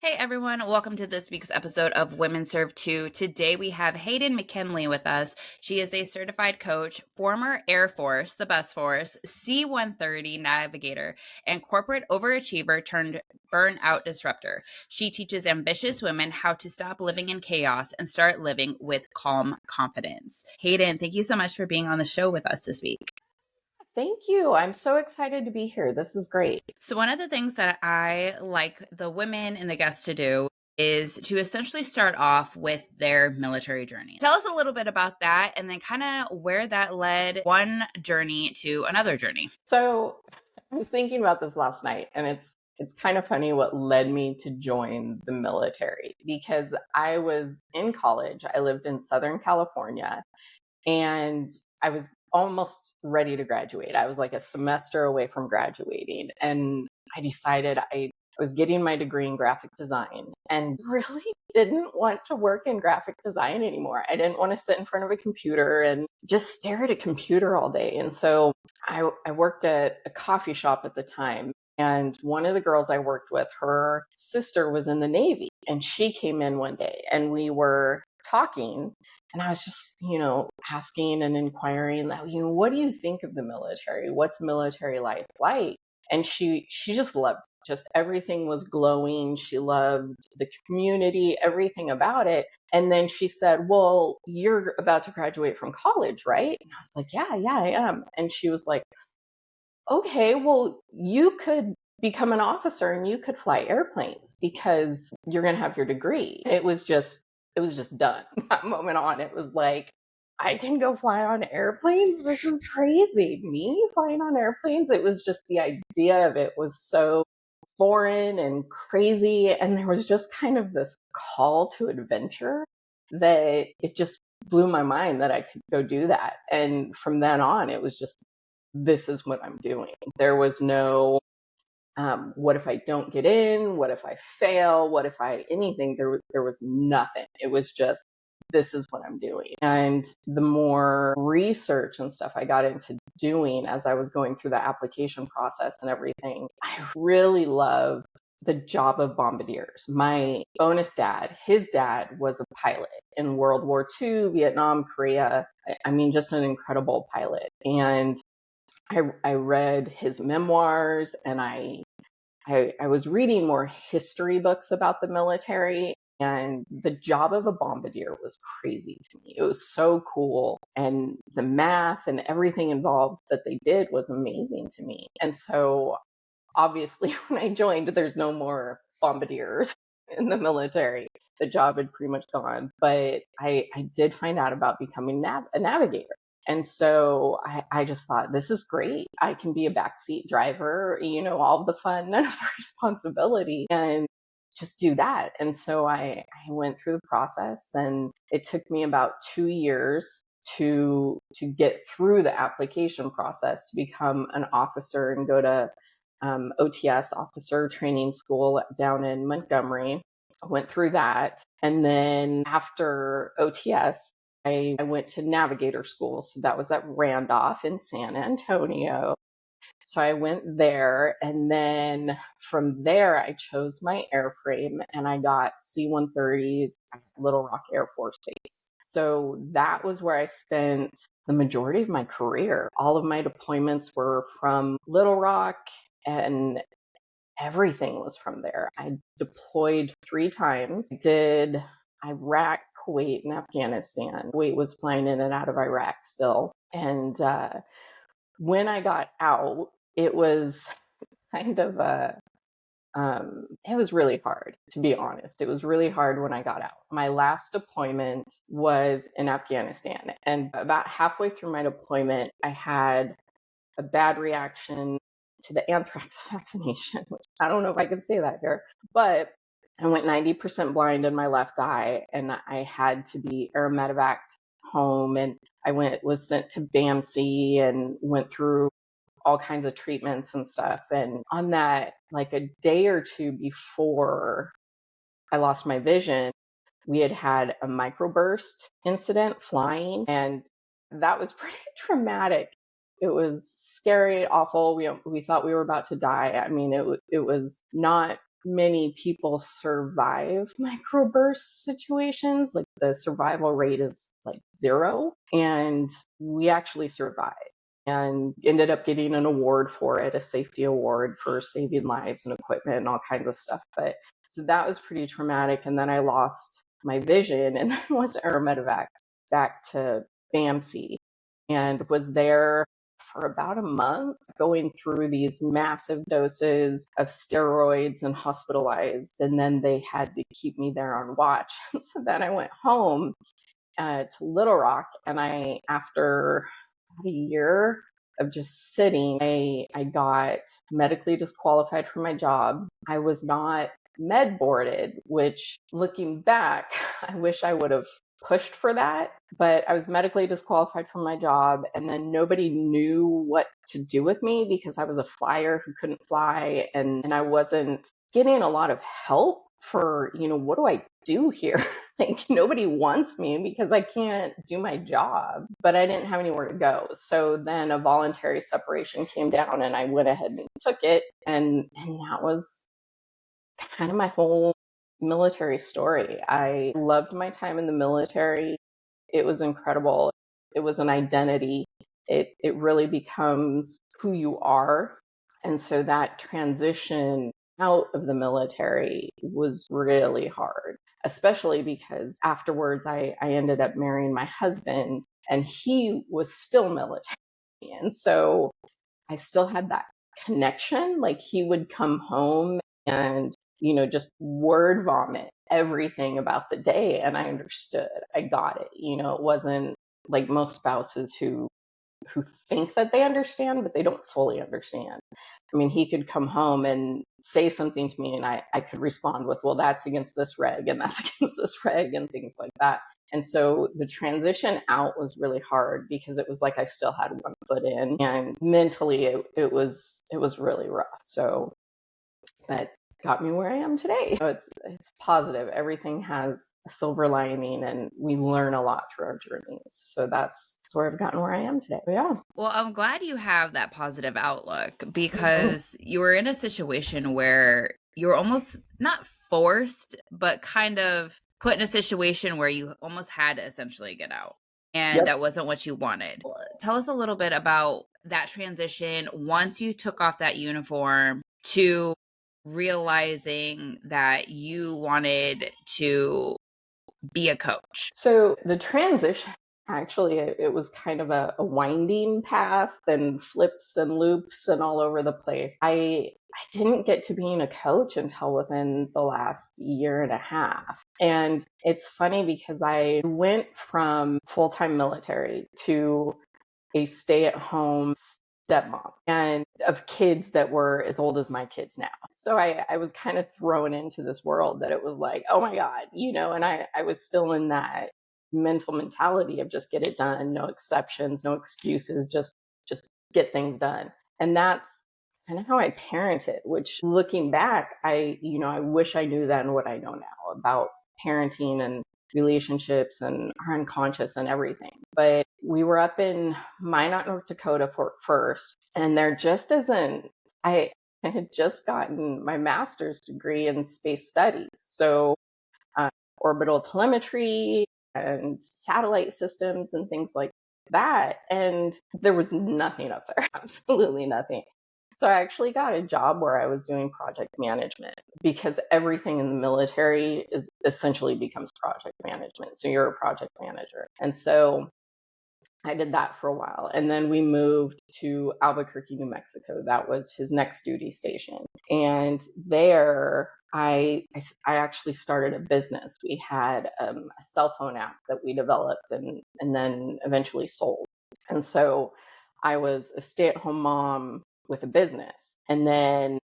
Hey everyone, welcome to this week's episode of Women Serve 2. Today we have Hadon McKinley with us. She is a certified coach, former Air Force, the best force, C-130 navigator, and corporate overachiever turned burnout disruptor. She teaches ambitious women how to stop living in chaos and start living with calm confidence. Hayden, thank you so much for being on the show with us this week. Thank you. I'm so excited to be here. This is great. So one of the things that I like the women and the guests to do is to essentially start off with their military journey. Tell us a little bit about that and then kind of where that led one journey to another journey. So I was thinking about this last night, and it's kind of funny what led me to join the military, because I was in college. I lived in Southern California, and I was almost ready to graduate. I was like a semester away from graduating, and I decided I was getting my degree in graphic design and really didn't want to work in graphic design anymore. I didn't want to sit in front of a computer and just stare at a computer all day. And so I worked at a coffee shop at the time. And one of the girls I worked with, her sister was in the Navy, and she came in one day and we were talking. And I was just, asking and inquiring, what do you think of the military? What's military life like? And she just loved it. Just everything was glowing. She loved the community, everything about it. And then she said, "Well, you're about to graduate from college, right?" And I was like, yeah, I am. And she was like, "Okay, well, you could become an officer and you could fly airplanes because you're going to have your degree." It was just done. That moment on, it was like, I can go fly on airplanes. This is crazy. Me flying on airplanes. It was just, the idea of it was so foreign and crazy. And there was just kind of this call to adventure that it just blew my mind that I could go do that. And from then on, it was just, this is what I'm doing. There was no, what if I don't get in? What if I fail? What if I anything? There was nothing. It was just, this is what I'm doing. And the more research and stuff I got into doing as I was going through the application process and everything, I really loved the job of bombardiers. My bonus dad, his dad was a pilot in World War II, Vietnam, Korea. I mean, just an incredible pilot. And I read his memoirs, and I was reading more history books about the military, and the job of a bombardier was crazy to me. It was so cool, and the math and everything involved that they did was amazing to me. And so obviously when I joined, there's no more bombardiers in the military. The job had pretty much gone, but I did find out about becoming a navigator. And so I just thought, this is great. I can be a backseat driver, all the fun, none of the responsibility, and just do that. And so I went through the process, and it took me about 2 years to get through the application process to become an officer and go to OTS, Officer Training School, down in Montgomery. I went through that. And then after OTS, I went to navigator school. So that was at Randolph in San Antonio. So I went there. And then from there, I chose my airframe, and I got C-130s at Little Rock Air Force Base. So that was where I spent the majority of my career. All of my deployments were from Little Rock, and everything was from there. I deployed 3 times. Did Iraq, Kuwait, and Afghanistan. Kuwait was flying in and out of Iraq still. And when I got out, it was kind of it was really hard, to be honest. It was really hard when I got out. My last deployment was in Afghanistan. And about halfway through my deployment, I had a bad reaction to the anthrax vaccination, which I don't know if I can say that here, but I went 90% blind in my left eye, and I had to be air medevaced home. And I was sent to BAMC and went through all kinds of treatments and stuff. And on that, like a day or two before I lost my vision, we had a microburst incident flying, and that was pretty traumatic. It was scary, awful. We thought we were about to die. I mean, it was not many people survive microburst situations. Like the survival rate is like 0. And we actually survived and ended up getting an award for it, a safety award for saving lives and equipment and all kinds of stuff. But so that was pretty traumatic. And then I lost my vision and was aeromedevaced back to BAMC and was there for about a month going through these massive doses of steroids and hospitalized. And then they had to keep me there on watch. So then I went home to Little Rock, and after about a year of just sitting, I got medically disqualified from my job. I was not med boarded, which looking back, I wish I would have pushed for that, but I was medically disqualified from my job, and then nobody knew what to do with me because I was a flyer who couldn't fly, and I wasn't getting a lot of help for, what do I do here? Like nobody wants me because I can't do my job, but I didn't have anywhere to go. So then a voluntary separation came down and I went ahead and took it. And that was kind of my whole military story. I loved my time in the military. It was incredible. It was an identity. It really becomes who you are. And so that transition out of the military was really hard, especially because afterwards I ended up marrying my husband and he was still military. And so I still had that connection. Like he would come home and, just word vomit everything about the day. And I understood, I got it. It wasn't like most spouses who think that they understand, but they don't fully understand. I mean, he could come home and say something to me and I could respond with, well, that's against this reg and that's against this reg and things like that. And so the transition out was really hard because it was like I still had one foot in, and mentally it was really rough. So that got me where I am today. So it's positive. Everything has a silver lining and we learn a lot through our journeys. So that's where I've gotten where I am today. But yeah. Well, I'm glad you have that positive outlook because you were in a situation where you were almost not forced, but kind of put in a situation where you almost had to essentially get out. And Yep. that wasn't what you wanted. Tell us a little bit about that transition once you took off that uniform to realizing that you wanted to be a coach. So the transition, actually, it was kind of a winding path and flips and loops and all over the place. I didn't get to being a coach until within the last year and a half. And it's funny because I went from full-time military to a stay-at-home stepmom and of kids that were as old as my kids now. So I was kind of thrown into this world that it was like, oh my God, and I was still in that mental mentality of just get it done, no exceptions, no excuses, just get things done. And that's kind of how I parented, which looking back, I wish I knew then what I know now about parenting and relationships and our unconscious and everything. But we were up in Minot, North Dakota first, and there just isn't, I had just gotten my master's degree in space studies. So orbital telemetry and satellite systems and things like that. And there was nothing up there, absolutely nothing. So I actually got a job where I was doing project management because everything in the military is essentially becomes project management. So you're a project manager. And so I did that for a while. And then we moved to Albuquerque, New Mexico. That was his next duty station. And there I actually started a business. We had a cell phone app that we developed and then eventually sold. And so I was a stay-at-home mom with a business. And then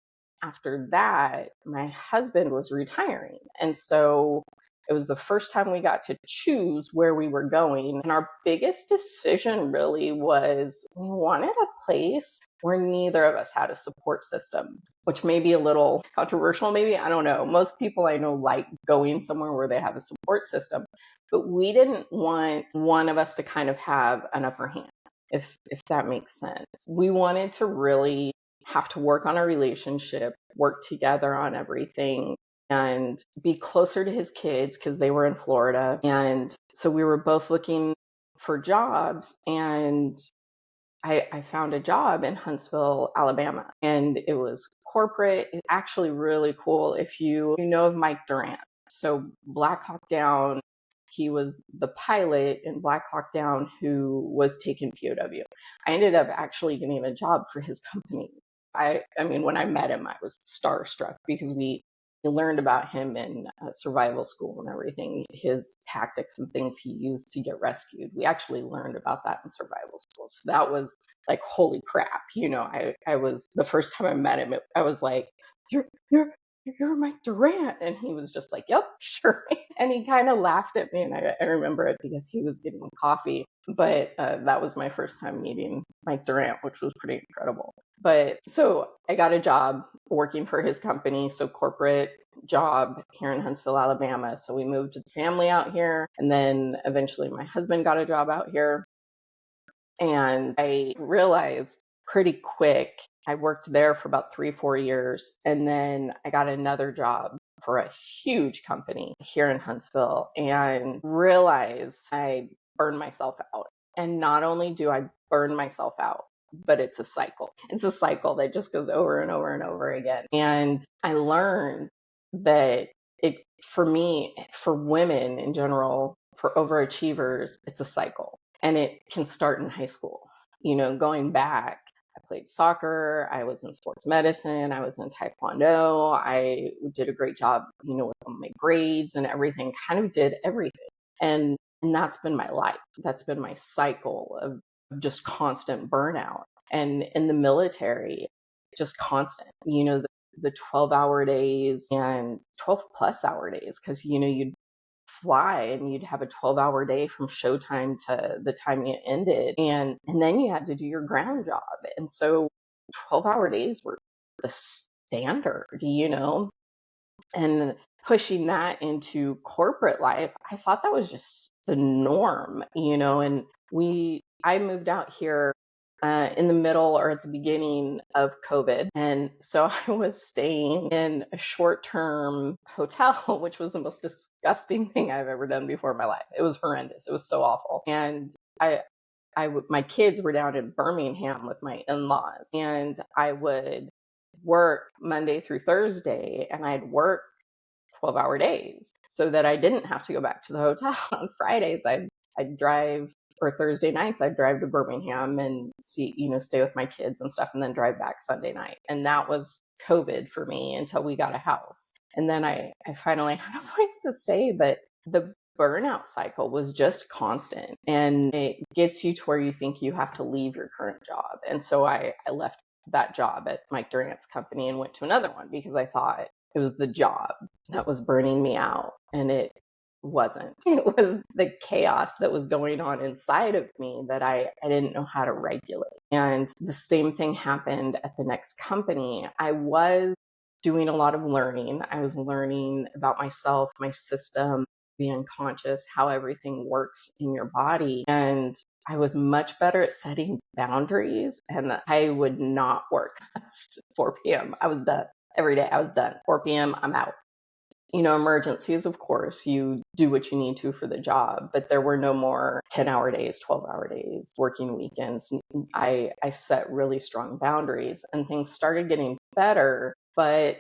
after that, my husband was retiring. And so it was the first time we got to choose where we were going. And our biggest decision really was we wanted a place where neither of us had a support system, which may be a little controversial, maybe. I don't know. Most people I know like going somewhere where they have a support system, but we didn't want one of us to kind of have an upper hand, if that makes sense. We wanted to really have to work on a relationship, work together on everything, and be closer to his kids because they were in Florida. And so we were both looking for jobs, and I found a job in Huntsville, Alabama, and it was corporate. It's actually really cool if you know of Mike Durant. So Black Hawk Down, he was the pilot in Black Hawk Down who was taken POW. I ended up actually getting a job for his company. I mean, when I met him, I was starstruck because we learned about him in survival school and everything, his tactics and things he used to get rescued. We actually learned about that in survival school. So that was like, holy crap. I was, the first time I met him, I was like, you're Mike Durant. And he was just like, yep, sure. And he kind of laughed at me. And I remember it because he was getting coffee. But that was my first time meeting Mike Durant, which was pretty incredible. But so I got a job working for his company. So corporate job here in Huntsville, Alabama. So we moved the family out here. And then eventually my husband got a job out here. And I realized pretty quick, I worked there for about 3-4 years. And then I got another job for a huge company here in Huntsville and realized I burned myself out. And not only do I burn myself out, but it's a cycle. It's a cycle that just goes over and over and over again. And I learned that for me, for women in general, for overachievers, it's a cycle. And it can start in high school. Going back, I played soccer, I was in sports medicine, I was in taekwondo, I did a great job, with my grades and everything, kind of did everything. And that's been my life. That's been my cycle of just constant burnout. And in the military, just constant, the 12-hour days and 12 plus hour days, because, you'd fly and you'd have a 12-hour day from showtime to the time you ended. And then you had to do your ground job. And so 12-hour days were the standard, and pushing that into corporate life, I thought that was just the norm, and I moved out here in the middle or at the beginning of COVID. And so I was staying in a short-term hotel, which was the most disgusting thing I've ever done before in my life. It was horrendous. It was so awful. And my kids were down in Birmingham with my in-laws, and I would work Monday through Thursday, and I'd work 12-hour days so that I didn't have to go back to the hotel. On Fridays, I'd drive, or Thursday nights, I'd drive to Birmingham and stay with my kids and stuff, and then drive back Sunday night. And that was COVID for me until we got a house. And then I finally had a place to stay, but the burnout cycle was just constant, and it gets you to where you think you have to leave your current job. And so I left that job at Mike Durant's company and went to another one because I thought it was the job that was burning me out, and it wasn't. It was the chaos that was going on inside of me that I didn't know how to regulate. And the same thing happened at the next company. I was doing a lot of learning. I was learning about myself, my system, the unconscious, how everything works in your body. And I was much better at setting boundaries, and I would not work past 4 p.m. I was done. Every day I was done. 4 p.m., I'm out. Emergencies, of course, you do what you need to for the job, but there were no more 10-hour days, 12-hour days, working weekends. I set really strong boundaries, and things started getting better, but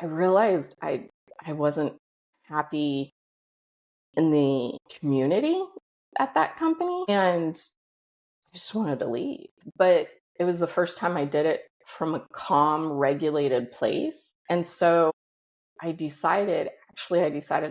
I realized I wasn't happy in the community at that company, and I just wanted to leave. But it was the first time I did it from a calm, regulated place. And so I decided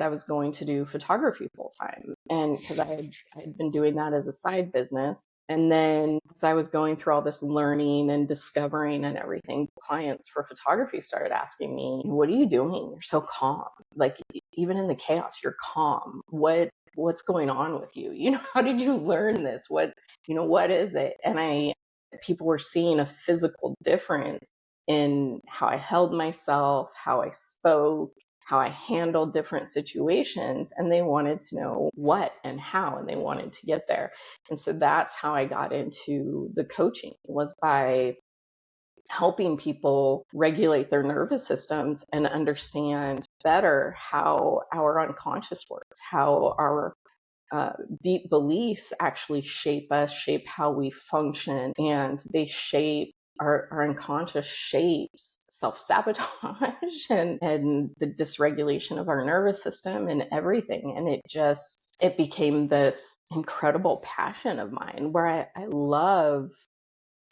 I was going to do photography full time. And because I had been doing that as a side business. And then as I was going through all this learning and discovering and everything, clients for photography started asking me, what are you doing? You're so calm. Like, even in the chaos, you're calm. What's going on with you? How did you learn this? What is it? And people were seeing a physical difference in how I held myself, how I spoke, how I handled different situations. And they wanted to know what and how, and they wanted to get there. And so that's how I got into the coaching, was by helping people regulate their nervous systems and understand better how our unconscious works, how our deep beliefs actually shape us, shape how we function, and they shape our unconscious shapes self-sabotage and the dysregulation of our nervous system and everything. And it became this incredible passion of mine where I love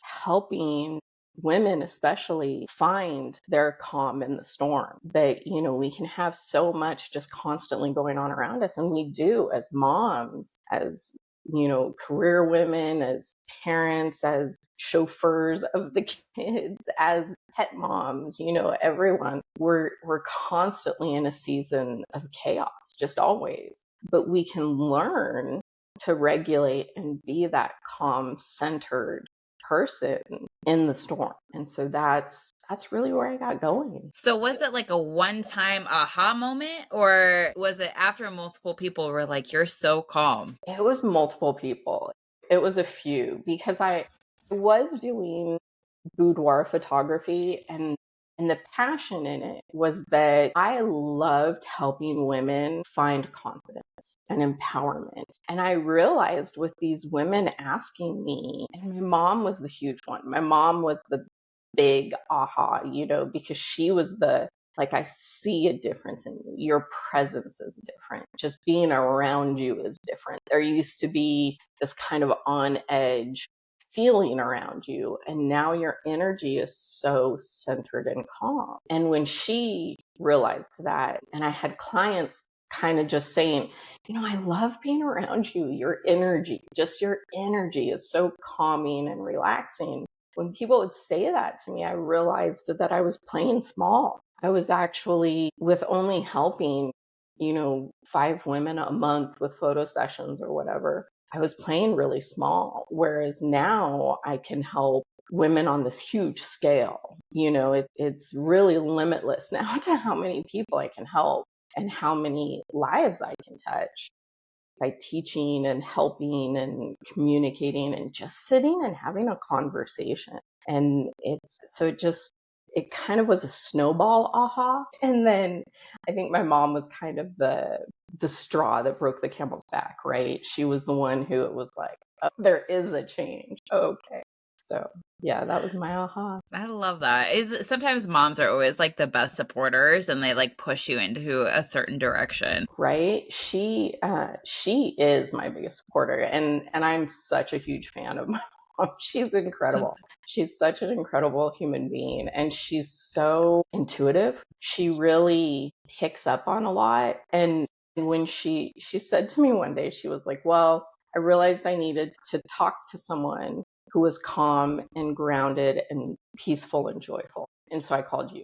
helping women especially find their calm in the storm. That, we can have so much just constantly going on around us, and we do, as moms, as career women, as parents, as chauffeurs of the kids, as pet moms, everyone. We're constantly in a season of chaos, just always. But we can learn to regulate and be that calm, centered person in the storm. And so that's really where I got going. So was it like a one-time aha moment, or was it after multiple people were like, you're so calm? It was multiple people. It was a few, because I was doing boudoir photography, and the passion in it was that I loved helping women find confidence and empowerment. And I realized with these women asking me, and my mom was the huge one. My mom was the big aha, because she was like, I see a difference in you. Your presence is different. Just being around you is different. There used to be this kind of on edge feeling around you, and now your energy is so centered and calm. And when she realized that, and I had clients kind of just saying, I love being around you. Your energy is so calming and relaxing. When people would say that to me, I realized that I was playing small. I was actually, with only helping, 5 women a month with photo sessions or whatever, I was playing really small. Whereas now I can help women on this huge scale. It's really limitless now to how many people I can help and how many lives I can touch by teaching and helping and communicating and just sitting and having a conversation. And it kind of was a snowball aha. And then I think my mom was kind of the straw that broke the camel's back, right? She was the one who it was like, oh, there is a change. Okay. So yeah, that was my aha. I love that. Sometimes moms are always like the best supporters, and they like push you into a certain direction. Right? She is my biggest supporter, and I'm such a huge fan of my mom. She's incredible. She's such an incredible human being, and she's so intuitive. She really picks up on a lot. And when she said to me one day, she was like, well, I realized I needed to talk to someone who was calm and grounded and peaceful and joyful. And so I called you.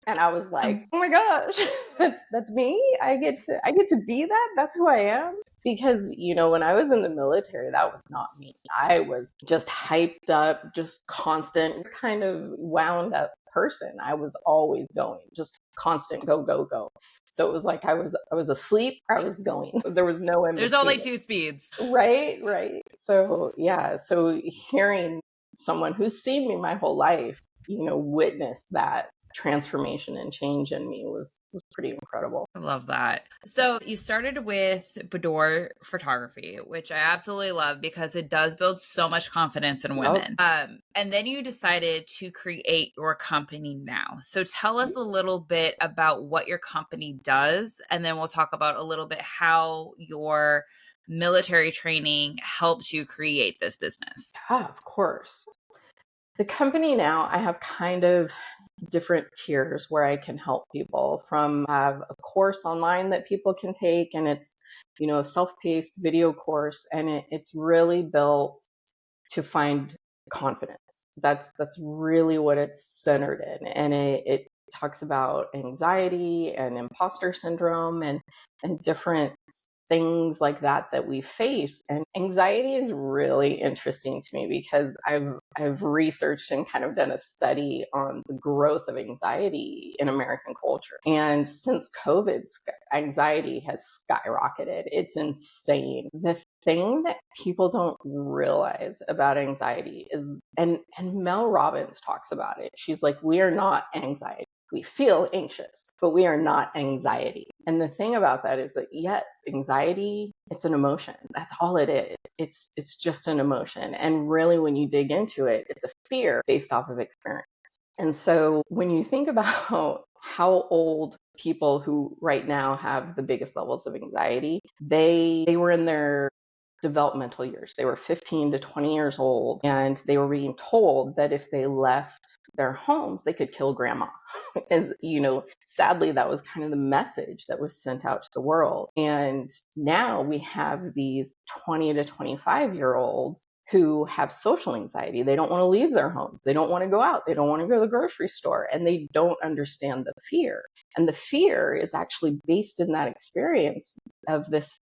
And I was like, oh my gosh, that's me. I get to be that. That's who I am. Because, when I was in the military, that was not me. I was just hyped up, just constant, kind of wound up person. I was always going, just constant go, go, go. So it was like I was asleep, I was going. There was no in between. There's only 2 speeds. Right. So yeah. So hearing someone who's seen me my whole life, witness that transformation and change in me was pretty incredible. I love that. So you started with boudoir photography, which I absolutely love because it does build so much confidence in women. And then you decided to create your company now. So tell us a little bit about what your company does, and then we'll talk about a little bit how your military training helped you create this business. Yeah, of course. The company now, I have kind of different tiers where I can help people. From I have a course online that people can take, and it's a self-paced video course, and it's really built to find confidence. That's really what it's centered in, and it talks about anxiety and imposter syndrome and different things like that we face. And anxiety is really interesting to me because I've researched and kind of done a study on the growth of anxiety in American culture. And since COVID, anxiety has skyrocketed. It's insane. The thing that people don't realize about anxiety is, and Mel Robbins talks about it. She's like, we are not anxiety. We feel anxious, but we are not anxiety. And the thing about that is that, yes, anxiety, it's an emotion. That's all it is. It's just an emotion. And really, when you dig into it, it's a fear based off of experience. And so when you think about how old people who right now have the biggest levels of anxiety, they were in their developmental years. They were 15 to 20 years old, and they were being told that if they left their homes, they could kill grandma. As you know, sadly, that was kind of the message that was sent out to the world. And now we have these 20 to 25-year-olds who have social anxiety. They don't want to leave their homes. They don't want to go out. They don't want to go to the grocery store, and they don't understand the fear. And the fear is actually based in that experience of this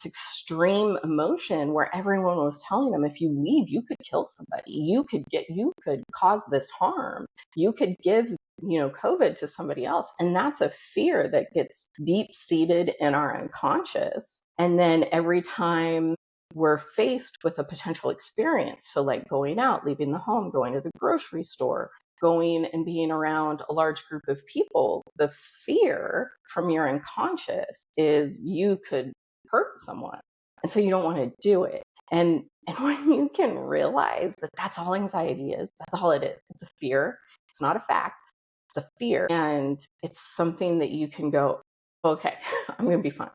extreme emotion where everyone was telling them, if you leave, you could kill somebody. You could cause this harm. You could give, COVID to somebody else. And that's a fear that gets deep seated in our unconscious. And then every time we're faced with a potential experience, so like going out, leaving the home, going to the grocery store, going and being around a large group of people, the fear from your unconscious is you could hurt someone. And so you don't want to do it. And when you can realize that that's all anxiety is, that's all it is. It's a fear. It's not a fact. It's a fear. And it's something that you can go, okay, I'm going to be fine.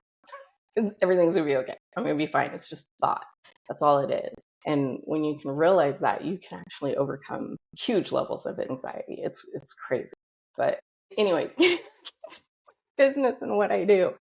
Everything's going to be okay. I'm going to be fine. It's just thought. That's all it is. And when you can realize that, you can actually overcome huge levels of anxiety. It's crazy. But anyways, business and what I do.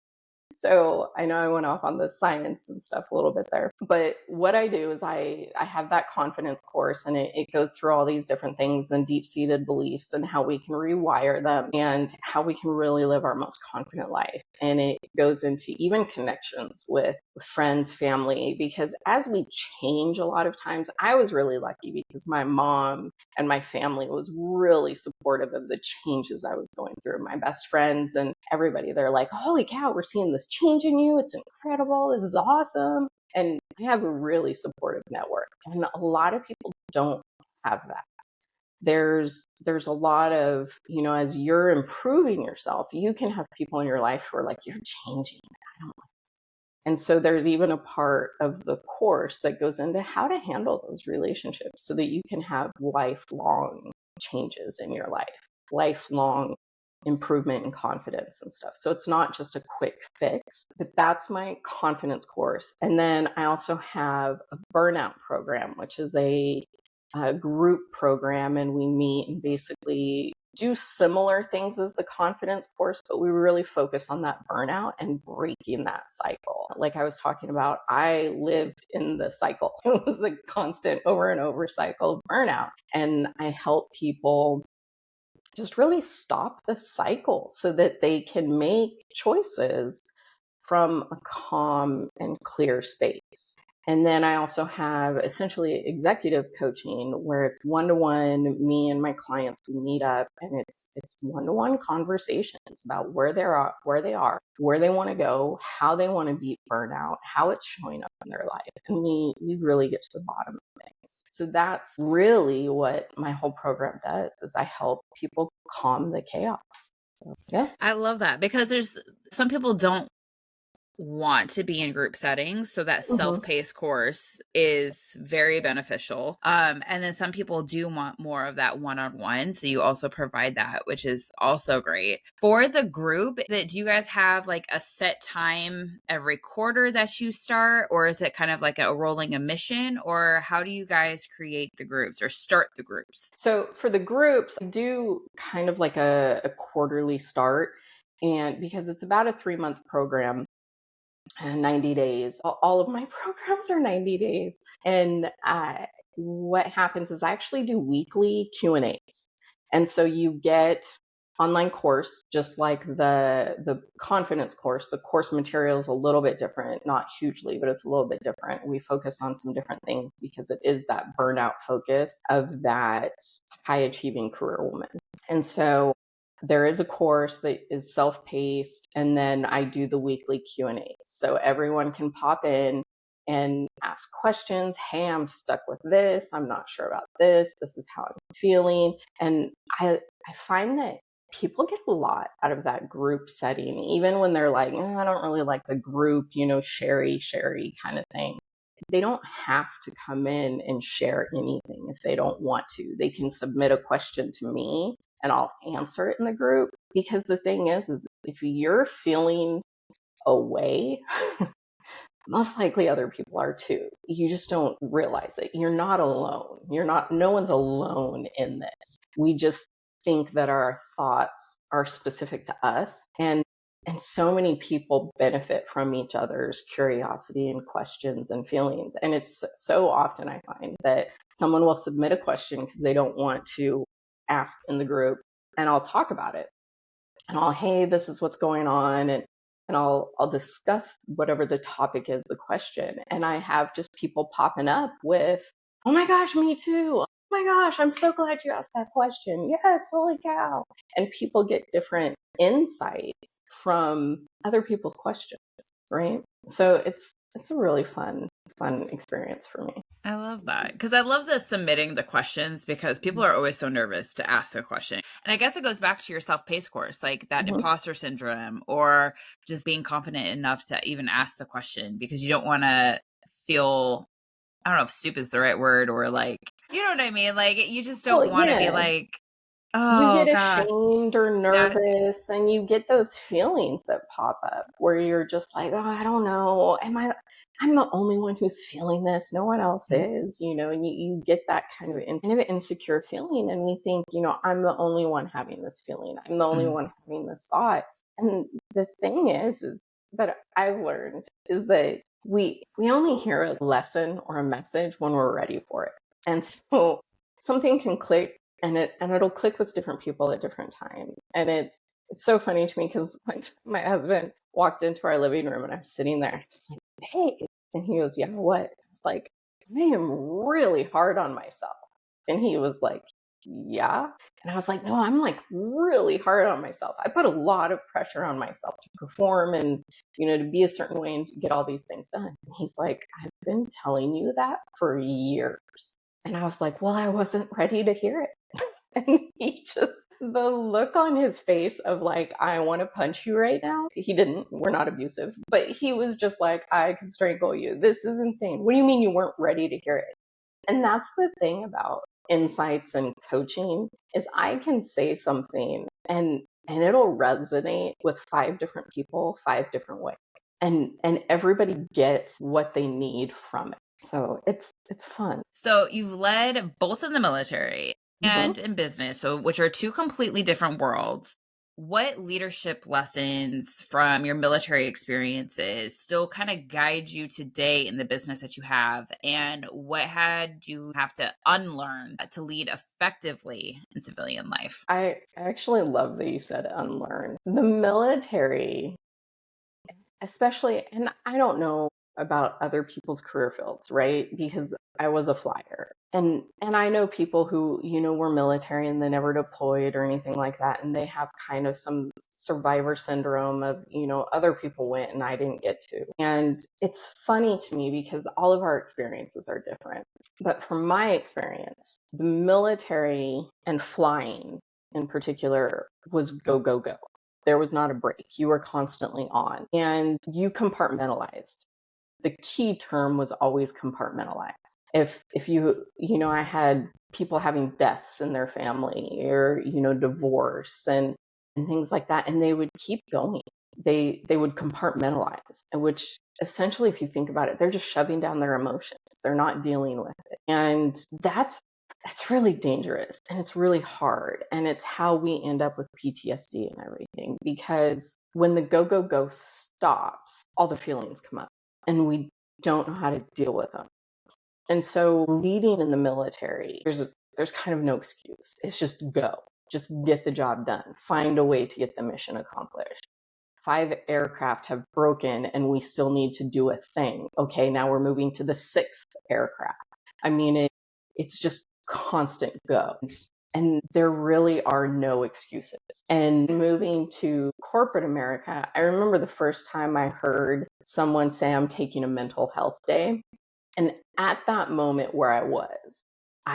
So I know I went off on the science and stuff a little bit there, but what I do is I have that confidence course, and it goes through all these different things and deep-seated beliefs and how we can rewire them and how we can really live our most confident life. And it goes into even connections with friends, family, because as we change a lot of times, I was really lucky because my mom and my family was really supportive of the changes I was going through. My best friends and everybody, they're like, holy cow, we're seeing this change in you. It's incredible. This is awesome. And I have a really supportive network. And a lot of people don't have that. There's a lot of, as you're improving yourself, you can have people in your life who are like, you're changing. I don't like it. And so there's even a part of the course that goes into how to handle those relationships so that you can have lifelong changes in your life, lifelong improvement and confidence and stuff. So it's not just a quick fix, but that's my confidence course. And then I also have a burnout program, which is a group program, and we meet and basically do similar things as the confidence course, but we really focus on that burnout and breaking that cycle. Like I was talking about, I lived in the cycle. It was a constant over and over cycle of burnout. And I help people just really stop the cycle so that they can make choices from a calm and clear space. And then I also have essentially executive coaching where it's one-to-one, me and my clients, we meet up, and it's one-to-one conversations about where they are, where they want to go, how they want to beat burnout, how it's showing up in their life. And we really get to the bottom of things. So that's really what my whole program does, is I help people calm the chaos. So, yeah. I love that because there's some people don't want to be in group settings, so that self-paced course is very beneficial. And then some people do want more of that one-on-one, so you also provide that, which is also great. For the group, do you guys have like a set time every quarter that you start, or is it kind of like a rolling emission, or how do you guys create the groups or start the groups? So for the groups, I do kind of like a quarterly start, and because it's about a 3-month program, 90 days. All of my programs are 90 days. And what happens is I actually do weekly Q&As. And so you get online course, just like the confidence course. The course material is a little bit different, not hugely, but it's a little bit different. We focus on some different things because it is that burnout focus of that high achieving career woman. And so there is a course that is self-paced, and then I do the weekly Q&As. So everyone can pop in and ask questions. Hey, I'm stuck with this. I'm not sure about this. This is how I'm feeling. And I find that people get a lot out of that group setting, even when they're like, I don't really like the group, sherry kind of thing. They don't have to come in and share anything if they don't want to. They can submit a question to me and I'll answer it in the group. Because the thing is if you're feeling away, most likely other people are too. You just don't realize it. You're not alone. No one's alone in this. We just think that our thoughts are specific to us. And so many people benefit from each other's curiosity and questions and feelings. And it's so often I find that someone will submit a question because they don't want to ask in the group, and I'll talk about it. And hey, this is what's going on. And I'll discuss whatever the topic is, the question. And I have just people popping up with, oh my gosh, me too. Oh my gosh, I'm so glad you asked that question. Yes, holy cow. And people get different insights from other people's questions, right? So it's a really fun experience for me. I love that, because I love the submitting the questions, because people are always so nervous to ask a question. And I guess it goes back to your self-paced course, like that imposter syndrome, or just being confident enough to even ask the question, because you don't want to feel, I don't know if stupid is the right word, or like, you know what I mean? Like, you just don't want to be like, you oh get God. ashamed or nervous, and you get those feelings that pop up where you're just like, oh, I don't know. I'm the only one who's feeling this. No one else is, and you get that kind of insecure feeling. And we think, I'm the only one having this feeling. I'm the only one having this thought. And the thing is that I've learned is that we only hear a lesson or a message when we're ready for it. And so something can click, and it'll click with different people at different times. And it's so funny to me because my husband walked into our living room and I'm sitting there like, hey, and he goes, yeah, what? I was like, I am really hard on myself. And he was like, yeah. And I was like, no, I'm like really hard on myself. I put a lot of pressure on myself to perform and, to be a certain way and to get all these things done. And he's like, I've been telling you that for years. And I was like, well, I wasn't ready to hear it. And the look on his face of like, I want to punch you right now. He didn't, we're not abusive, but he was just like, I could strangle you. This is insane. What do you mean you weren't ready to hear it? And that's the thing about insights and coaching is I can say something and it'll resonate with 5 different people, 5 different ways. And everybody gets what they need from it. So it's fun. So you've led both in the military and in business, so which are 2 completely different worlds. What leadership lessons from your military experiences still kind of guide you today in the business that you have? And what had you have to unlearn to lead effectively in civilian life? I actually love that you said unlearn. The military, especially, and I don't know about other people's career fields, right? Because I was a flyer. And I know people who, were military and they never deployed or anything like that. And they have kind of some survivor syndrome of, other people went and I didn't get to. And it's funny to me because all of our experiences are different. But from my experience, the military and flying in particular was go, go, go. There was not a break. You were constantly on and you compartmentalized. The key term was always compartmentalized. If you, I had people having deaths in their family or, divorce and things like that, and they would keep going. They would compartmentalize, which essentially, if you think about it, they're just shoving down their emotions. They're not dealing with it. And that's really dangerous and it's really hard. And it's how we end up with PTSD and everything, because when the go, go, go stops, all the feelings come up and we don't know how to deal with them. And so leading in the military, there's kind of no excuse. It's just go. Just get the job done. Find a way to get the mission accomplished. 5 aircraft have broken and we still need to do a thing. Okay, now we're moving to the 6th aircraft. I mean, it's just constant go. And there really are no excuses. And moving to corporate America, I remember the first time I heard someone say, I'm taking a mental health day. And at that moment where I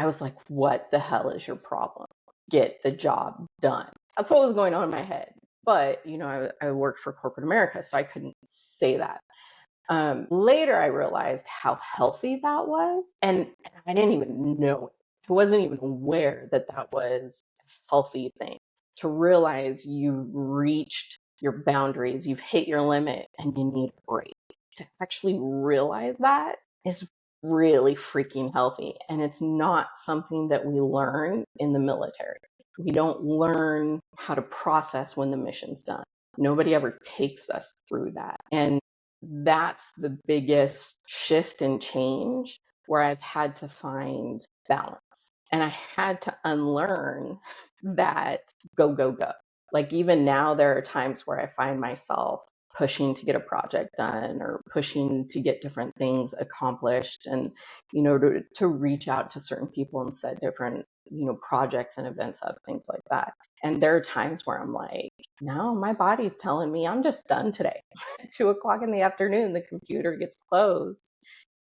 was like, what the hell is your problem? Get the job done. That's what was going on in my head. But, I worked for corporate America, so I couldn't say that. Later, I realized how healthy that was. And I didn't even know it. I wasn't even aware that that was a healthy thing. To realize you've reached your boundaries, you've hit your limit, and you need a break. To actually realize that is really freaking healthy. And it's not something that we learn in the military. We don't learn how to process when the mission's done. Nobody ever takes us through that. And that's the biggest shift and change where I've had to find balance. And I had to unlearn that go, go, go. Like even now, there are times where I find myself pushing to get a project done or pushing to get different things accomplished and, to reach out to certain people and set different, projects and events up, things like that. And there are times where I'm like, no, my body's telling me I'm just done today. At 2:00 in the afternoon, the computer gets closed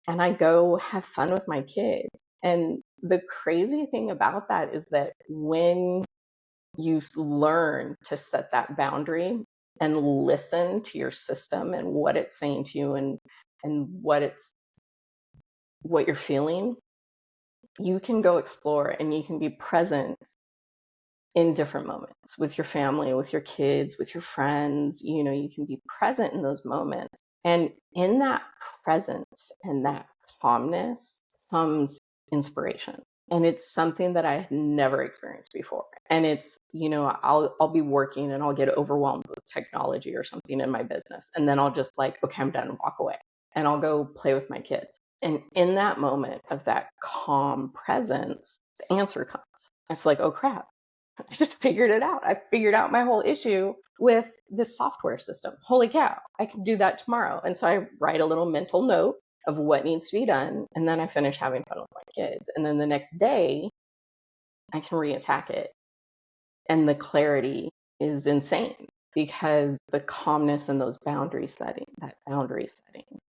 and I go have fun with my kids. And the crazy thing about that is that when you learn to set that boundary and listen to your system and what it's saying to you and what you're feeling, you can go explore and you can be present in different moments with your family, with your kids, with your friends. You can be present in those moments. And in that presence and that calmness comes inspiration. And it's something that I had never experienced before. And it's, I'll be working and I'll get overwhelmed with technology or something in my business. And then I'll just like, okay, I'm done, and walk away. And I'll go play with my kids. And in that moment of that calm presence, the answer comes. It's like, oh crap, I just figured it out. I figured out my whole issue with this software system. Holy cow, I can do that tomorrow. And so I write a little mental note of what needs to be done. And then I finish having fun with my kids. And then the next day, I can reattack it. And the clarity is insane because the calmness and those boundary setting.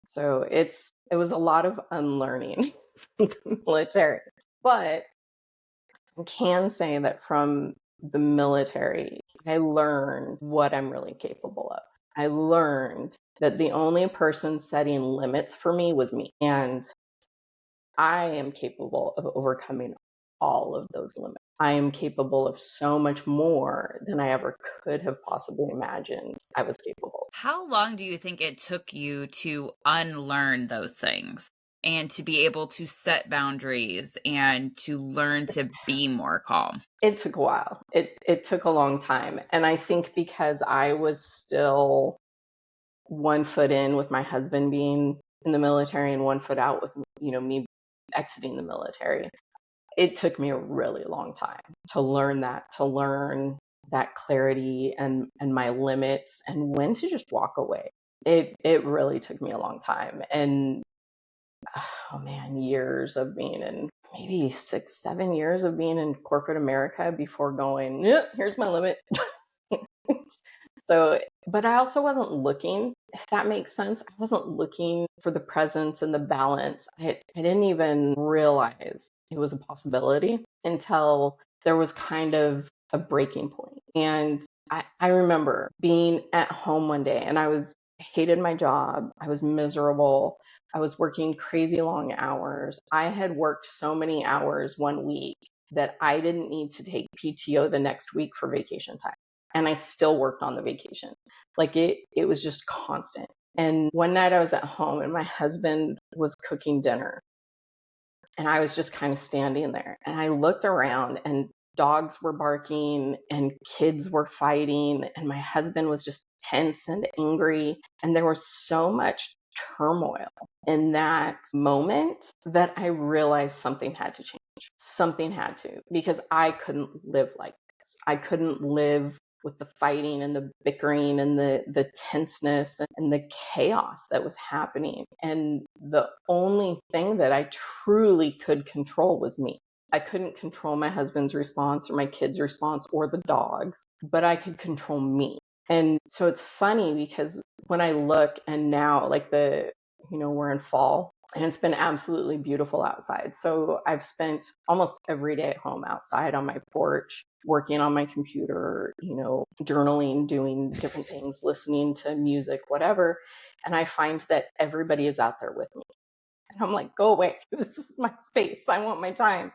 So it was a lot of unlearning from the military. But I can say that from the military, I learned what I'm really capable of. I learned that the only person setting limits for me was me. And I am capable of overcoming all of those limits. I am capable of so much more than I ever could have possibly imagined I was capable. How long do you think it took you to unlearn those things and to be able to set boundaries and to learn to be more calm? It took a while. It took a long time. And I think because I was still one foot in with my husband being in the military and one foot out with, me exiting the military, it took me a really long time to learn that clarity and my limits and when to just walk away. It really took me a long time. And oh man, years of being in, maybe 6, 7 years of being in corporate America before going, yep, here's my limit. So, but I also wasn't looking, if that makes sense. I wasn't looking for the presence and the balance. I didn't even realize it was a possibility until there was kind of a breaking point. And I remember being at home one day and I hated my job. I was miserable. I was working crazy long hours. I had worked so many hours one week that I didn't need to take PTO the next week for vacation time. And I still worked on the vacation. Like it was just constant. And one night I was at home and my husband was cooking dinner. And I was just kind of standing there. And I looked around and dogs were barking and kids were fighting. And my husband was just tense and angry. And there was so much turmoil in that moment that I realized something had to change. Something had to, because I couldn't live like I couldn't live with the fighting and the bickering and the tenseness and the chaos that was happening. And the only thing that I truly could control was me. I couldn't control my husband's response or my kids' response or the dogs, but I could control me. And so it's funny because when I look and now, like we're in fall and it's been absolutely beautiful outside. So I've spent almost every day at home outside on my porch, working on my computer, journaling, doing different things, listening to music, whatever. And I find that everybody is out there with me. And I'm like, go away. This is my space. I want my time.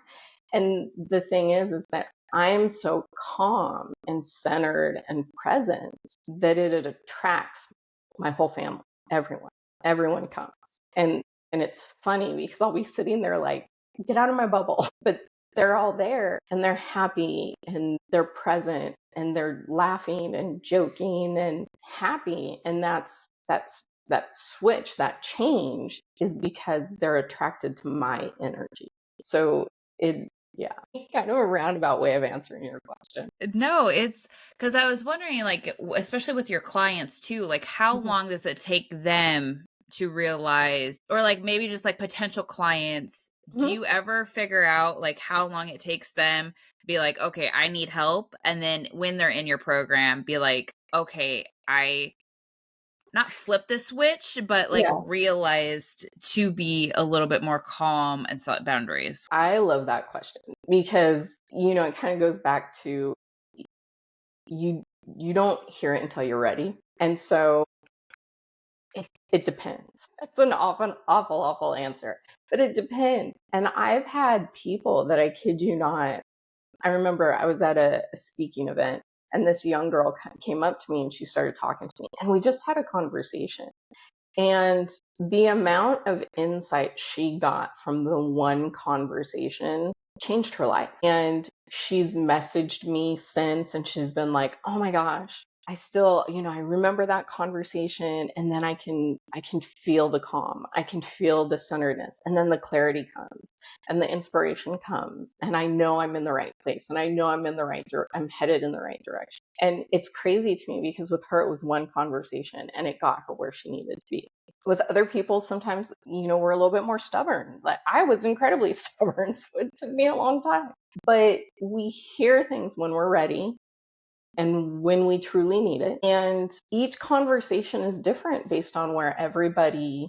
And the thing is that I am so calm and centered and present that it attracts my whole family, everyone comes. And it's funny because I'll be sitting there like, get out of my bubble. But they're all there and they're happy and they're present and they're laughing and joking and happy. And that's that switch, that change is because they're attracted to my energy. So yeah, kind of a roundabout way of answering your question. No, it's because I was wondering, like, especially with your clients too, like, how Mhm. long does it take them to realize, or like maybe just like potential clients, do Mhm. you ever figure out like how long it takes them to be like, okay, I need help? And then when they're in your program, be like, okay, I not flip the switch, but like Yeah, realized to be a little bit more calm and set boundaries. I love that question because it kind of goes back to you you don't hear it until you're ready. And so it depends. That's an awful answer, but it depends. And I've had people that, I kid you not, I remember I was at a speaking event and this young girl came up to me and she started talking to me and we just had a conversation. And the amount of insight she got from the one conversation changed her life. And she's messaged me since and she's been like, "Oh my gosh, I still, I remember that conversation and then I can feel the calm. I can feel the centeredness and then the clarity comes and the inspiration comes and I know I'm in the right place and I know I'm headed in the right direction." And it's crazy to me because with her it was one conversation and it got her where she needed to be. With other people, sometimes, we're a little bit more stubborn. Like I was incredibly stubborn, so it took me a long time. But we hear things when we're ready and when we truly need it. And each conversation is different based on where everybody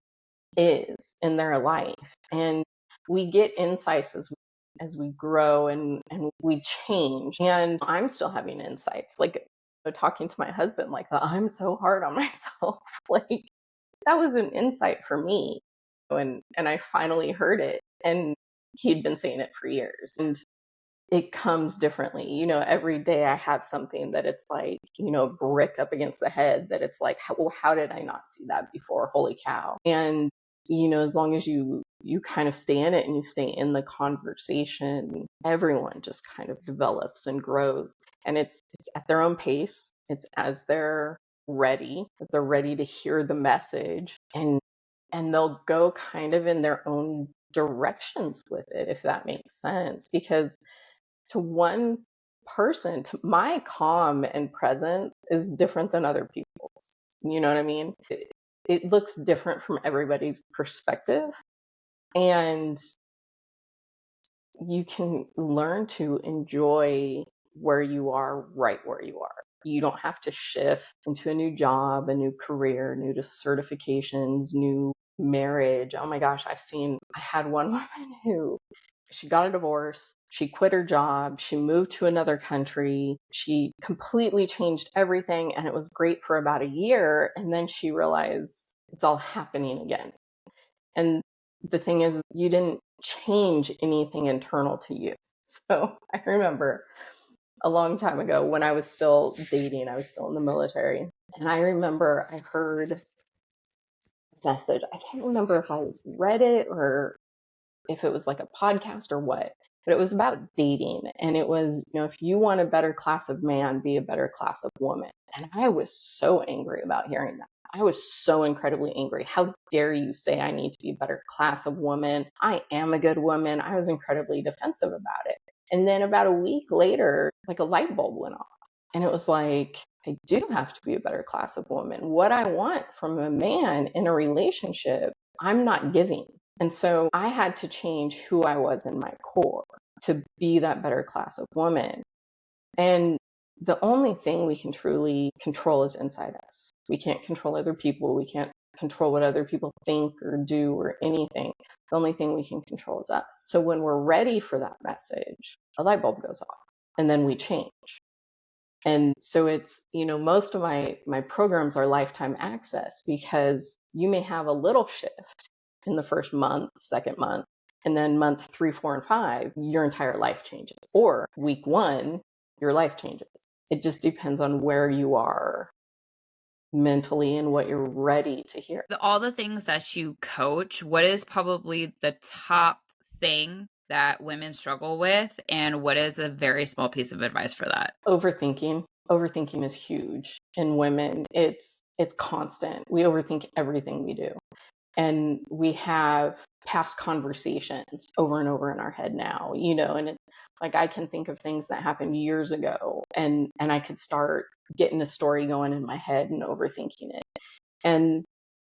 is in their life. And we get insights as we grow and we change. And I'm still having insights. Like talking to my husband, like I'm so hard on myself. Like that was an insight for me. And I finally heard it. And he'd been saying it for years. And it comes differently. Every day I have something that it's like, brick up against the head that it's like, how did I not see that before? Holy cow. And, as long as you kind of stay in it and you stay in the conversation, everyone just kind of develops and grows. And it's at their own pace. It's as they're ready to hear the message and they'll go kind of in their own directions with it, if that makes sense. Because to one person, to my calm and presence is different than other people's. You know what I mean? It looks different from everybody's perspective. And you can learn to enjoy where you are, right where you are. You don't have to shift into a new job, a new career, new certifications, new marriage. Oh my gosh, I had one woman who she got a divorce. She quit her job. She moved to another country. She completely changed everything. And it was great for about a year. And then she realized it's all happening again. And the thing is, you didn't change anything internal to you. So I remember a long time ago when I was still dating, I was still in the military. And I remember I heard a message. I can't remember if I read it or if it was like a podcast or what, but it was about dating. And it was, if you want a better class of man, be a better class of woman. And I was so angry about hearing that. I was so incredibly angry. How dare you say I need to be a better class of woman? I am a good woman. I was incredibly defensive about it. And then about a week later, like a light bulb went off. And it was like, I do have to be a better class of woman. What I want from a man in a relationship, I'm not giving. And so I had to change who I was in my core to be that better class of woman. And the only thing we can truly control is inside us. We can't control other people. We can't control what other people think or do or anything. The only thing we can control is us. So when we're ready for that message, a light bulb goes off and then we change. And so it's, most of my programs are lifetime access, because you may have a little shift in the first month, second month, and then month 3, 4, and 5, your entire life changes. Or week 1, your life changes. It just depends on where you are mentally and what you're ready to hear. All the things that you coach, what is probably the top thing that women struggle with, and what is a very small piece of advice for that? Overthinking. Overthinking is huge in women. It's constant. We overthink everything we do. And we have past conversations over and over in our head now, and like I can think of things that happened years ago, and I could start getting a story going in my head and overthinking it. And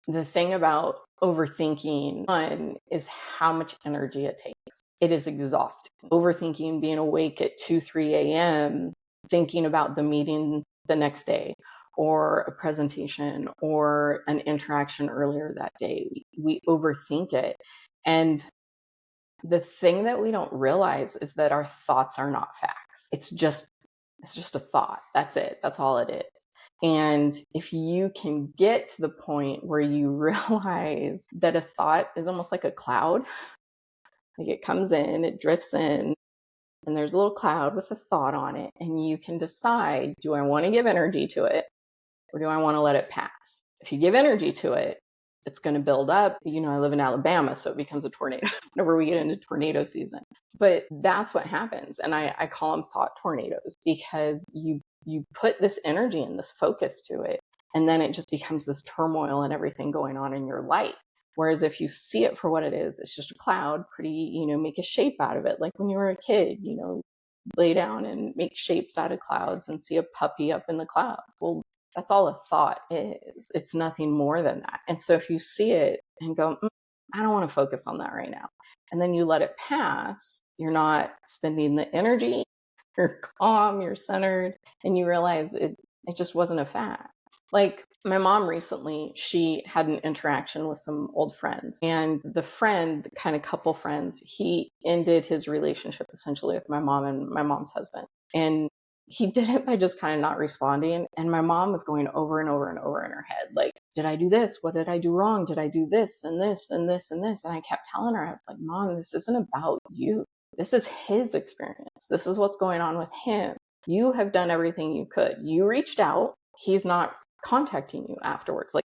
the thing about overthinking, one, is how much energy it takes. It is exhausting. Overthinking, being awake at 2, 3 a.m., thinking about the meeting the next day, or a presentation, or an interaction earlier that day. We overthink it. And the thing that we don't realize is that our thoughts are not facts. It's just a thought. That's it. That's all it is. And if you can get to the point where you realize that a thought is almost like a cloud, like it comes in, it drifts in, and there's a little cloud with a thought on it, and you can decide, do I want to give energy to it, or do I want to let it pass? If you give energy to it, it's going to build up. I live in Alabama, so it becomes a tornado whenever we get into tornado season. But that's what happens. And I call them thought tornadoes, because you put this energy and this focus to it, and then it just becomes this turmoil and everything going on in your life. Whereas if you see it for what it is, it's just a cloud, pretty, make a shape out of it. Like when you were a kid, lay down and make shapes out of clouds and see a puppy up in the clouds. Well, that's all a thought is. It's nothing more than that. And so if you see it and go, I don't want to focus on that right now, and then you let it pass, you're not spending the energy, you're calm, you're centered, and you realize it just wasn't a fact. Like my mom recently, she had an interaction with some old friends, and the friend, kind of couple friends, he ended his relationship essentially with my mom and my mom's husband. And he did it by just kind of not responding. And my mom was going over and over and over in her head, like, did I do this? What did I do wrong? Did I do this and this and this and this? And I kept telling her, I was like, Mom, this isn't about you. This is his experience. This is what's going on with him. You have done everything you could. You reached out. He's not contacting you afterwards. Like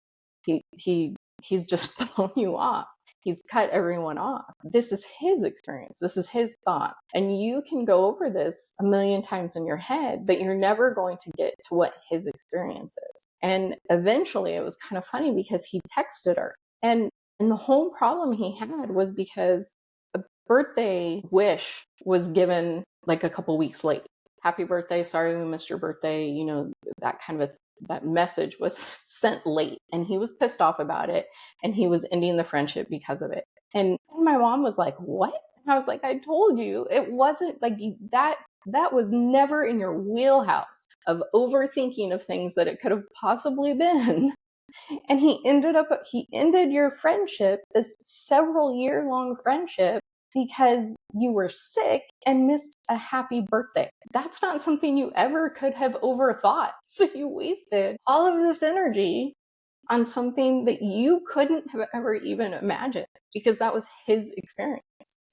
he's just thrown you off. He's cut everyone off. This is his experience. This is his thoughts. And you can go over this a million times in your head, but you're never going to get to what his experience is. And eventually it was kind of funny, because he texted her. And the whole problem he had was because a birthday wish was given like a couple weeks late. Happy birthday. Sorry we missed your birthday. That kind of that message was sent late, and he was pissed off about it, and he was ending the friendship because of it. And my mom was like, what? And I was like, I told you, it wasn't like that. That was never in your wheelhouse of overthinking of things that it could have possibly been. And he ended your friendship, this several year long friendship, because you were sick and missed a happy birthday. That's not something you ever could have overthought. So you wasted all of this energy on something that you couldn't have ever even imagined, because that was his experience.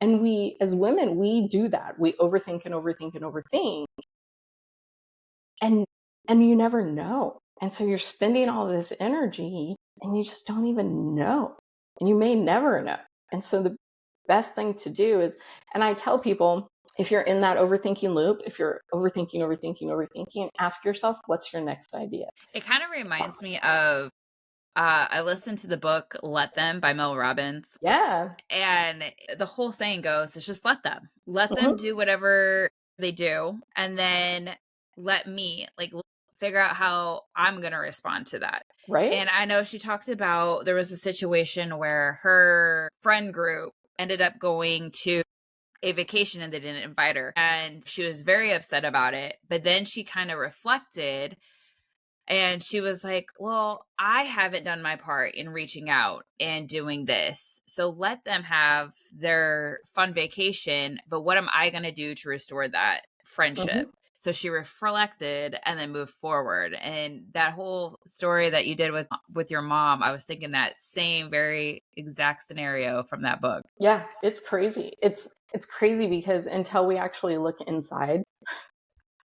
And we, as women, we do that. We overthink and overthink and overthink. And you never know. And so you're spending all this energy and you just don't even know. And you may never know. And so the best thing to do is, and I tell people, if you're in that overthinking loop, if you're overthinking, ask yourself, what's your next idea? It kind of reminds me of I listened to the book Let Them by Mel Robbins. Yeah. And the whole saying goes, it's just let them. Let them Mhm. do whatever they do. And then let me figure out how I'm going to respond to that. Right? And I know she talked about there was a situation where her friend group ended up going to a vacation and they didn't invite her. And she was very upset about it. But then she kind of reflected and she was like, well, I haven't done my part in reaching out and doing this. So let them have their fun vacation. But what am I going to do to restore that friendship? Mhm. So she reflected and then moved forward. And that whole story that you did with your mom, I was thinking that same very exact scenario from that book. Yeah, it's crazy. It's crazy because until we actually look inside,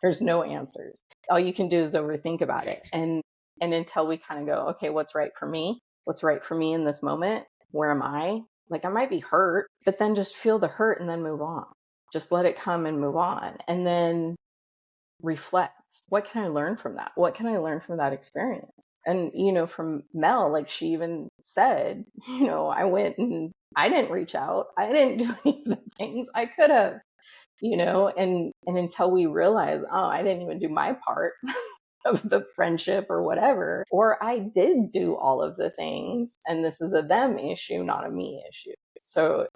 there's no answers. All you can do is overthink about it. And until we kind of go, okay, what's right for me? What's right for me in this moment? Where am I? Like I might be hurt, but then just feel the hurt and then move on. Just let it come and move on. And then reflect. What can I learn from that? What can I learn from that experience? And, from Mel, like she even said, I went and I didn't reach out. I didn't do any of the things I could have, and until we realize, oh, I didn't even do my part of the friendship or whatever, or I did do all of the things and this is a them issue, not a me issue. So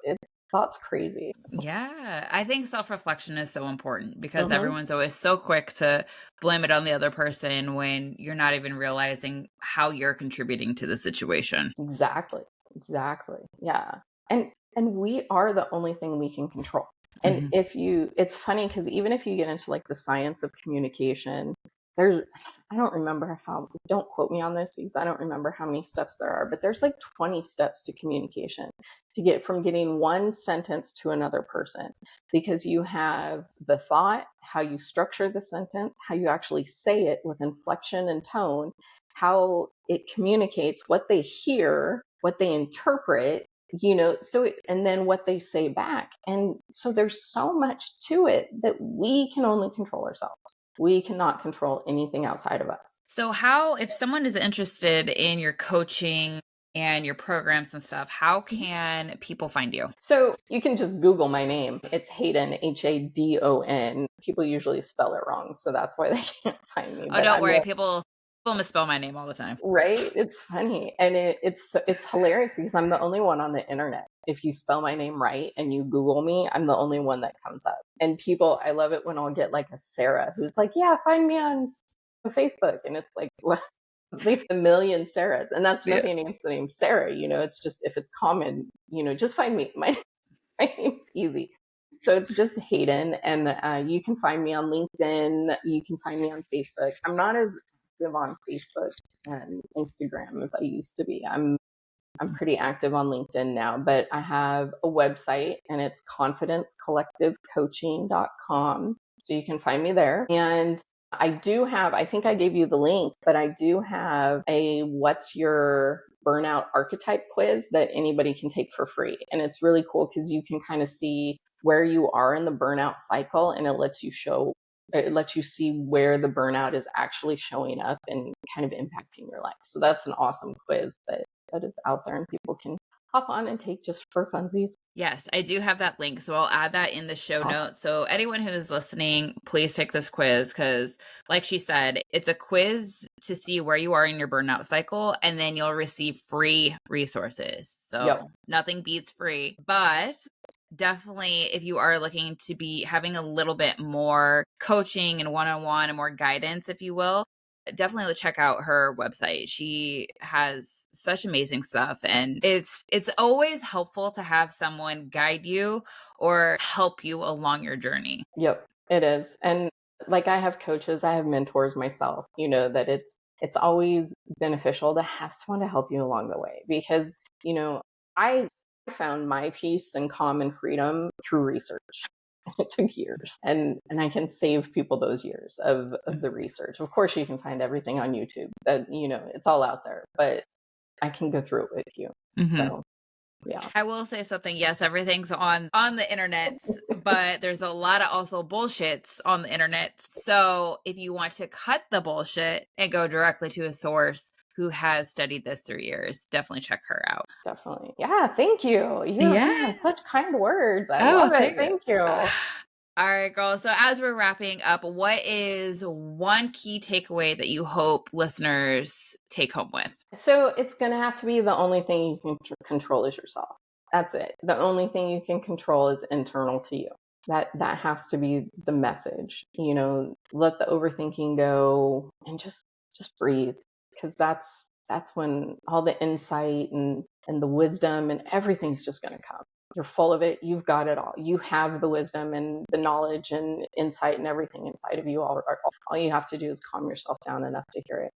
that's crazy. Yeah, I think self-reflection is so important because Hmm. everyone's always so quick to blame it on the other person when you're not even realizing how you're contributing to the situation. Exactly. Exactly. Yeah. And we are the only thing we can control. And Mhm. it's funny because even if you get into like the science of communication, there's, I don't remember how, don't quote me on this because I don't remember how many steps there are, but there's like 20 steps to communication to get from getting one sentence to another person, because you have the thought, how you structure the sentence, how you actually say it with inflection and tone, how it communicates what they hear, what they interpret, and then what they say back. And so there's so much to it that we can only control ourselves. We cannot control anything outside of us. So how if someone is interested in your coaching and your programs and stuff, how can people find you? So you can just Google my name. It's Hayden, Hadon. People usually spell it wrong, so that's why they can't find me. Oh, But don't I'm worry, the people misspell my name all the time. Right? It's funny. And it's hilarious because I'm the only one on the internet. If you spell my name right and you Google me, I'm the only one that comes up. And people, I love it when I'll get like a Sarah who's like, yeah, find me on Facebook. And it's like, what? Like a million Sarahs. And that's Yeah. nothing against the name Sarah. It's just, if it's common, just find me. My name's easy. So it's just Hayden, and you can find me on LinkedIn. You can find me on Facebook. I'm not as active on Facebook and Instagram as I used to be. I'm pretty active on LinkedIn now, but I have a website and it's confidencecollectivecoaching.com. So you can find me there. And I do have, I think I gave you the link, but I do have a what's your burnout archetype quiz that anybody can take for free. And it's really cool because you can kind of see where you are in the burnout cycle, and it lets you see where the burnout is actually showing up and kind of impacting your life. So that's an awesome quiz that is out there and people can hop on and take just for funsies. Yes, I do have that link. So I'll add that in the show Awesome. notes. So anyone who is listening, please take this quiz because, like she said, it's a quiz to see where you are in your burnout cycle, and then you'll receive free resources. Yep. So nothing beats free. But definitely, if you are looking to be having a little bit more coaching and one-on-one and more guidance, if you will, definitely check out her website. She has such amazing stuff, and it's always helpful to have someone guide you or help you along your journey. Yep. It is. And like I have coaches, I have mentors myself, that it's always beneficial to have someone to help you along the way because, I found my peace and calm and freedom through research. It took years, and I can save people those years of the research. Of course, you can find everything on YouTube. That it's all out there, but I can go through it with you. Mm-hmm. So yeah, I will say something. Yes, everything's on the internet, but there's a lot of also bullshits on the internet. So if you want to cut the bullshit and go directly to a source, who has studied this through years. Definitely check her out. Definitely. Yeah, thank you. Yeah. Such kind words. I Oh, love it. thank you. Thank you. All right, girl. So as we're wrapping up, what is one key takeaway that you hope listeners take home with? So it's going to have to be the only thing you can control is yourself. That's it. The only thing you can control is internal to you. That has to be the message. Let the overthinking go and just breathe, because that's when all the insight and the wisdom and everything's just going to come. You're full of it. You've got it all. You have the wisdom and the knowledge and insight and everything inside of you. All you have to do is calm yourself down enough to hear it.